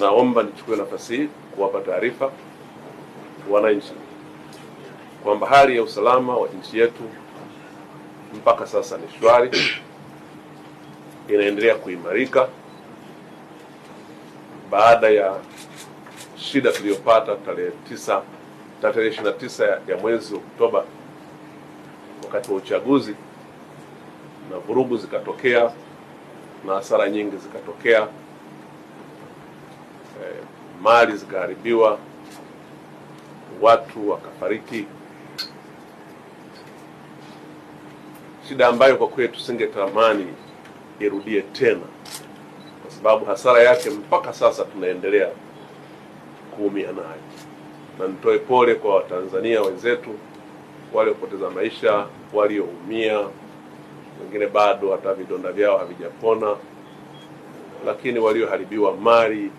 naomba nichukue nafasi hii kuwapa taarifa wananchi kwamba hali ya usalama wa nchi yetu mpaka sasa ni shwari, inaendelea kuimarika baada ya shida tuliyopata tarehe 29 ya mwezi Oktoba wakati wa uchaguzi, na vurugu zikatokea na hasara nyingi zikatokea, mali zikaharibiwa, watu wakafariki, shida ambayo kwa kweli tusingetamani irudie tena, kwa sababu hasara yake mpaka sasa tunaendelea kuumia nayo. Na nitoe pole kwa Watanzania wenzetu waliopoteza maisha, walioumia, wengine bado hata vidonda vyao havijapona, lakini walioharibiwa mali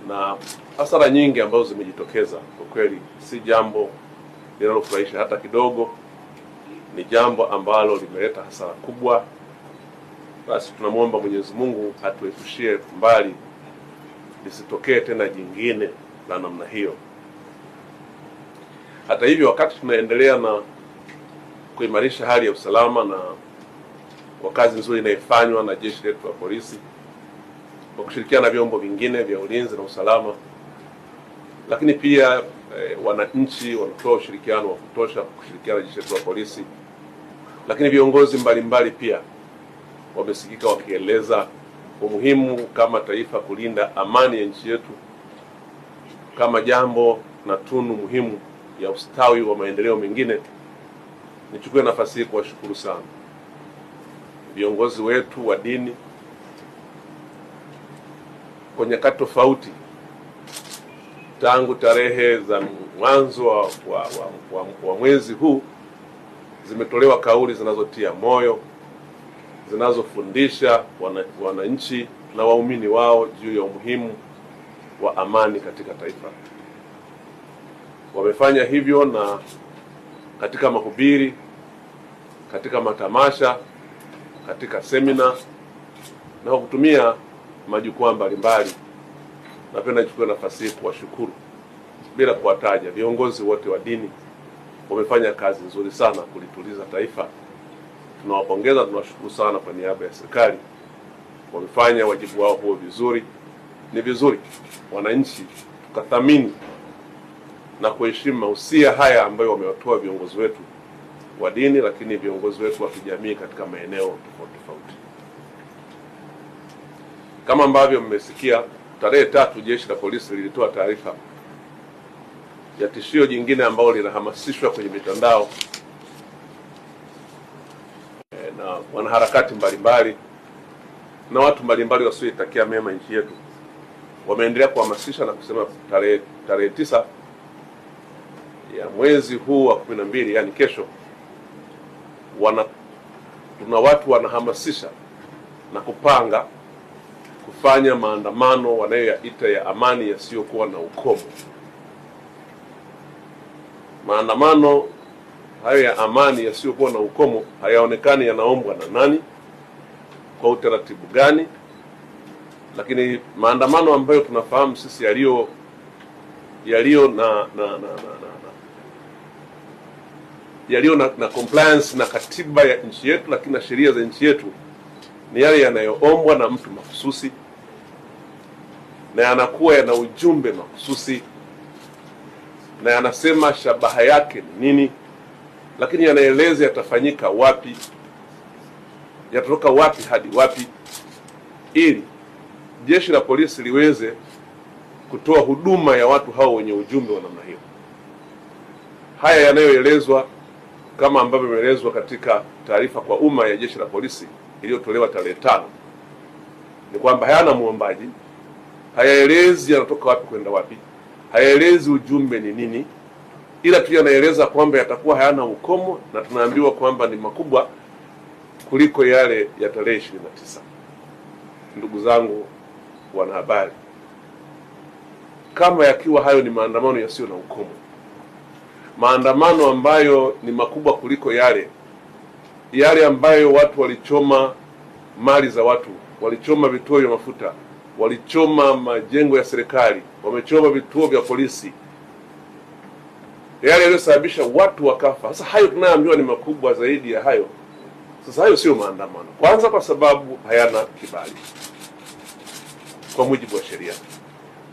na hasara nyingi ambazo zimejitokeza. Kwa kweli si jambo linalofurahisha hata kidogo, ni jambo ambalo limeleta hasara kubwa. Basi tunamwomba Mwenyezi Mungu atuepushie mbali lisitokee tena jingine la namna hiyo. Hata hivyo, wakati tunaendelea na kuimarisha hali ya usalama na kwa kazi nzuri inayofanywa na jeshi letu la polisi kwa kushirikiana na vyombo vingine vya ulinzi na usalama, lakini pia wananchi wanatoa ushirikiano wa kutosha kushirikiana na jeshi letu la polisi, lakini viongozi mbalimbali pia wamesikika wakieleza umuhimu kama taifa kulinda amani ya nchi yetu kama jambo na tunu muhimu ya ustawi wa maendeleo mengine. Nichukue nafasi hii kuwashukuru sana viongozi wetu wa dini kwa nyakati tofauti tangu tarehe za mwanzo wa mwezi huu. Zimetolewa kauli zinazotia moyo, zinazofundisha wananchi na waumini wao juu ya umuhimu wa amani katika taifa. Wamefanya hivyo na katika mahubiri, katika matamasha, katika semina na kwa kutumia majukwaa mbalimbali. Napenda nichukue nafasi hii kuwashukuru bila kuwataja viongozi wote wa dini. Wamefanya kazi nzuri sana kulituliza taifa. Tunawapongeza, tunawashukuru sana kwa niaba ya serikali. Wamefanya wajibu wao huo vizuri. Ni vizuri wananchi tukathamini na kuheshimu mahusia haya ambayo wamewatoa viongozi wetu wa dini, lakini viongozi wetu wa kijamii katika maeneo tofauti tofauti. Kama ambavyo mmesikia, tarehe 3 jeshi la polisi lilitoa taarifa ya tishio jingine ambalo linahamasishwa kwenye mitandao na wanaharakati mbalimbali na watu mbalimbali wasioitakia mema nchi yetu. Wameendelea kuhamasisha na kusema tarehe 9 ya mwezi huu wa 12, yani kesho, tuna watu wanahamasisha na kupanga kufanya maandamano wanayoyaita ya amani yasiyokuwa na ukomo. Maandamano hayo ya amani yasiyokuwa na ukomo hayaonekani yanaombwa na nani, kwa utaratibu gani, lakini maandamano ambayo tunafahamu sisi yaliyo na compliance na katiba ya nchi yetu, lakini na sheria za nchi yetu, ni yale yanayoombwa na mtu mahususi na yanakuwa yana ujumbe mahususi na yanasema shabaha yake ni nini, lakini yanaeleza yatafanyika wapi, yatatoka wapi hadi wapi, ili jeshi la polisi liweze kutoa huduma ya watu hao wenye ujumbe wa namna hiyo. Haya yanayoelezwa kama ambavyo imeelezwa katika taarifa kwa umma ya jeshi la polisi iliyotolewa tarehe 5 ni kwamba hayana muombaji, hayaelezi yanatoka wapi kwenda wapi, hayaelezi ujumbe ni nini, ila tu yanaeleza kwamba yatakuwa hayana ukomo, na tunaambiwa kwamba ni makubwa kuliko yale ya tarehe 29. Ndugu zangu wanahabari, kama yakiwa hayo ni maandamano yasiyo na ukomo, maandamano ambayo ni makubwa kuliko yale ambayo watu walichoma mali za watu, walichoma vituo vya mafuta, walichoma majengo ya serikali, wamechoma vituo vya polisi, yale yaliyosababisha watu wakafa. Sasa hayo tunayoambiwa ni makubwa zaidi ya hayo. Sasa hayo sio maandamano, kwanza kwa sababu hayana kibali kwa mujibu wa sheria,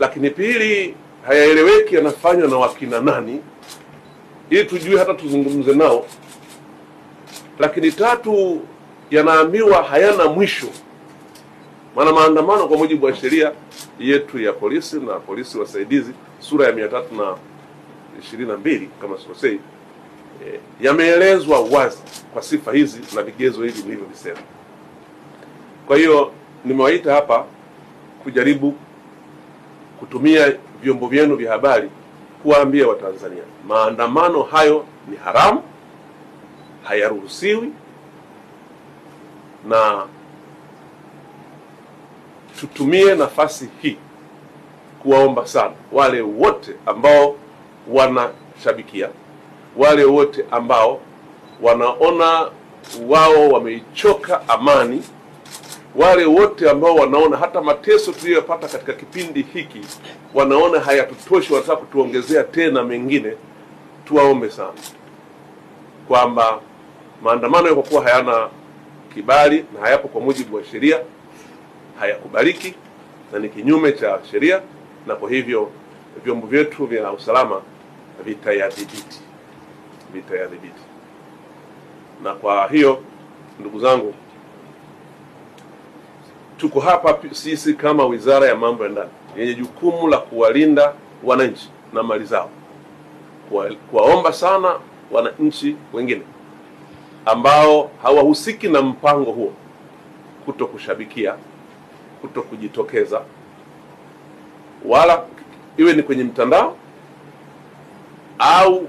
lakini pili, hayaeleweki yanafanywa na wakina nani ili tujue hata tuzungumze nao, lakini tatu, yanaambiwa hayana mwisho. Maana maandamano kwa mujibu wa sheria yetu ya polisi na polisi wasaidizi sura ya 322 kama sikosei, yameelezwa wazi kwa sifa hizi na vigezo hivi nilivyovisema. Kwa hiyo nimewaita hapa kujaribu kutumia vyombo vyenu vya habari kuwaambia Watanzania maandamano hayo ni haramu, hayaruhusiwi, na tutumie nafasi hii kuwaomba sana wale wote ambao wanashabikia, wale wote ambao wanaona wao wameichoka amani, wale wote ambao wanaona hata mateso tuliyopata katika kipindi hiki wanaona hayatutoshi, wanataka kutuongezea tena mengine, tuwaombe sana kwamba maandamano kwa kuwa hayana kibali na hayapo kwa mujibu wa sheria, hayakubaliki na ni kinyume cha sheria, na kwa hivyo vyombo vyetu vya usalama vitayadhibiti. Na kwa hiyo ndugu zangu, tuko hapa sisi kama Wizara ya Mambo ya Ndani yenye jukumu la kuwalinda wananchi na mali zao, kuwaomba sana wananchi wengine ambao hawahusiki na mpango huo kuto kushabikia, kuto kujitokeza, wala iwe ni kwenye mtandao au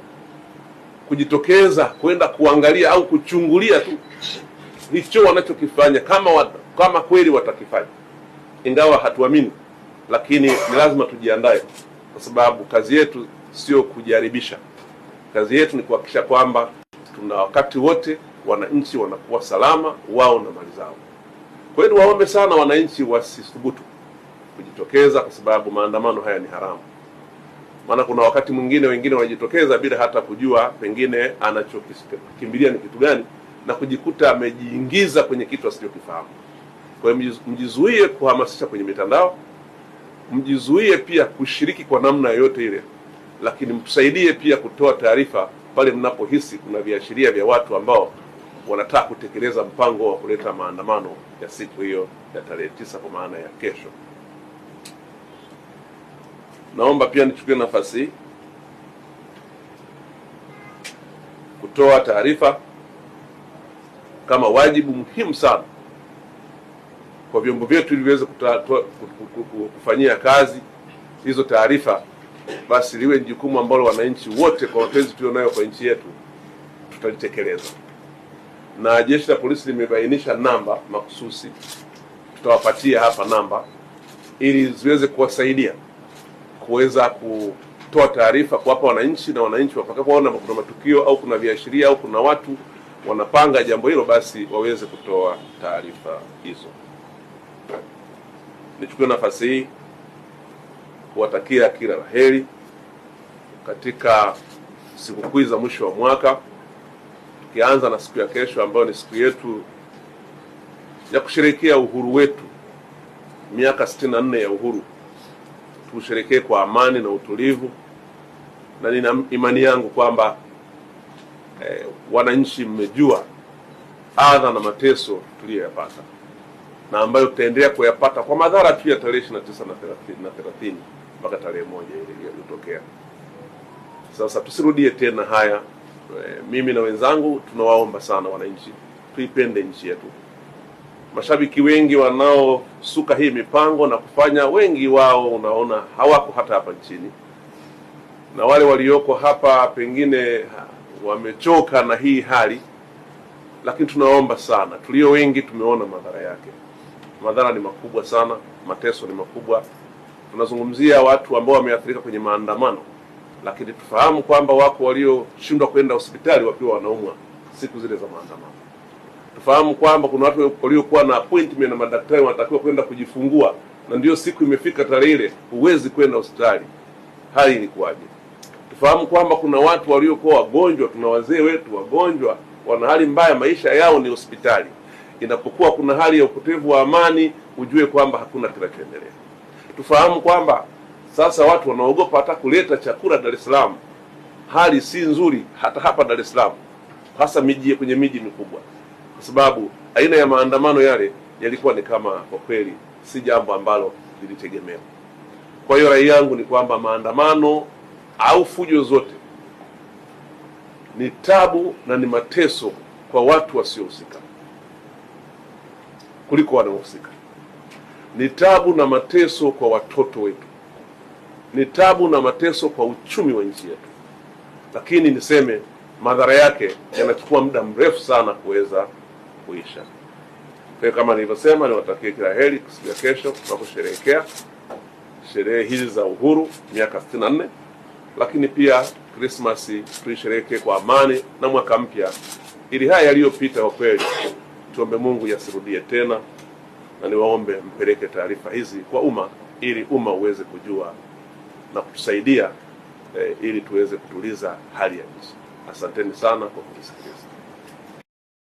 kujitokeza kwenda kuangalia au kuchungulia tu hicho wanachokifanya, kama kweli watakifanya, ingawa hatuamini, lakini ni lazima tujiandae, kwa sababu kazi yetu sio kujaribisha. Kazi yetu ni kuhakikisha kwamba tuna wakati wote wananchi wanakuwa salama wao na mali zao. Kwa hiyo waombe sana wananchi wasithubutu kujitokeza, kwa sababu maandamano haya ni haramu. Maana kuna wakati mwingine wengine wanajitokeza bila hata kujua pengine anachokimbilia ni kitu gani, na kujikuta amejiingiza kwenye kitu asichokifahamu. Kwa hiyo mjizuie kuhamasisha kwenye mitandao, mjizuie pia kushiriki kwa namna yoyote ile, lakini mtusaidie pia kutoa taarifa pale mnapohisi kuna viashiria vya watu ambao wanataka kutekeleza mpango wa kuleta maandamano ya siku hiyo ya tarehe 9 kwa maana ya kesho. Naomba pia nichukue nafasi hii kutoa taarifa kama wajibu muhimu sana kwa vyombo vyetu ili viweze kufanyia kazi hizo taarifa, basi liwe jukumu ambalo wananchi wote kwa mapenzi tulionayo kwa nchi yetu tutalitekeleza. Na Jeshi la Polisi limebainisha namba mahususi, tutawapatia hapa namba ili ziweze kuwasaidia kuweza kutoa taarifa kuwapa wananchi, na wananchi watakapoona kuna matukio au kuna viashiria au kuna watu wanapanga jambo hilo, basi waweze kutoa taarifa hizo. Nichukue nafasi hii kuwatakia kila laheri katika sikukuu za mwisho wa mwaka, tukianza na siku ya kesho ambayo ni siku yetu ya kusherehekea uhuru wetu, miaka 64 ya uhuru. Tusherehekee kwa amani na utulivu, na nina imani yangu kwamba wananchi mmejua adha na mateso tuliyoyapata na ambayo tutaendelea kuyapata kwa madhara tu ya tarehe 29 na 30 mpaka tarehe 1 ile iliyotokea. Sasa tusirudie tena haya. Mimi na wenzangu tunawaomba sana wananchi tuipende nchi yetu. Mashabiki wengi wanaosuka hii mipango na kufanya, wengi wao unaona hawako hata hapa nchini, na wale walioko hapa pengine wamechoka na hii hali, lakini tunaomba sana, tulio wengi tumeona madhara yake. Madhara ni makubwa sana, mateso ni makubwa. Tunazungumzia watu ambao wameathirika kwenye maandamano, lakini tufahamu kwamba wako walioshindwa kwenda hospitali wakiwa wanaumwa siku zile za maandamano. Tufahamu kwamba kuna watu waliokuwa na appointment na madaktari wanatakiwa kwenda kujifungua na ndio siku imefika tarehe ile huwezi kwenda hospitali, hali ilikuwaje? Tufahamu kwamba kuna watu waliokuwa wagonjwa, tuna wazee wetu wagonjwa, wana hali mbaya, maisha yao ni hospitali. Inapokuwa kuna hali ya upotevu wa amani, ujue kwamba hakuna kinachoendelea. Tufahamu kwamba sasa watu wanaogopa hata kuleta chakula Dar es Salaam. Hali si nzuri hata hapa Dar es Salaam, hasa kwenye miji mikubwa, kwa sababu aina ya maandamano yale yalikuwa ni kama, kwa kweli si jambo ambalo lilitegemewa. Kwa hiyo rai yangu ni kwamba maandamano au fujo zote ni tabu na ni mateso kwa watu wasiohusika kuliko wanaohusika. Ni tabu na mateso kwa watoto wetu, ni tabu na mateso kwa uchumi wa nchi yetu, lakini niseme madhara yake yanachukua muda mrefu sana kuweza kuisha. Kwa kama nilivyosema, niwatakie kila heri siku ya kesho tunaposherehekea sherehe hizi za uhuru miaka 64, lakini pia Christmas tuisherehekee kwa amani na mwaka mpya, ili haya yaliyopita kwa kweli tuombe Mungu yasirudie tena, na niwaombe mpeleke taarifa hizi kwa umma ili umma uweze kujua na kutusaidia ili tuweze kutuliza hali ya nchi. Asanteni sana kwa kusikiliza.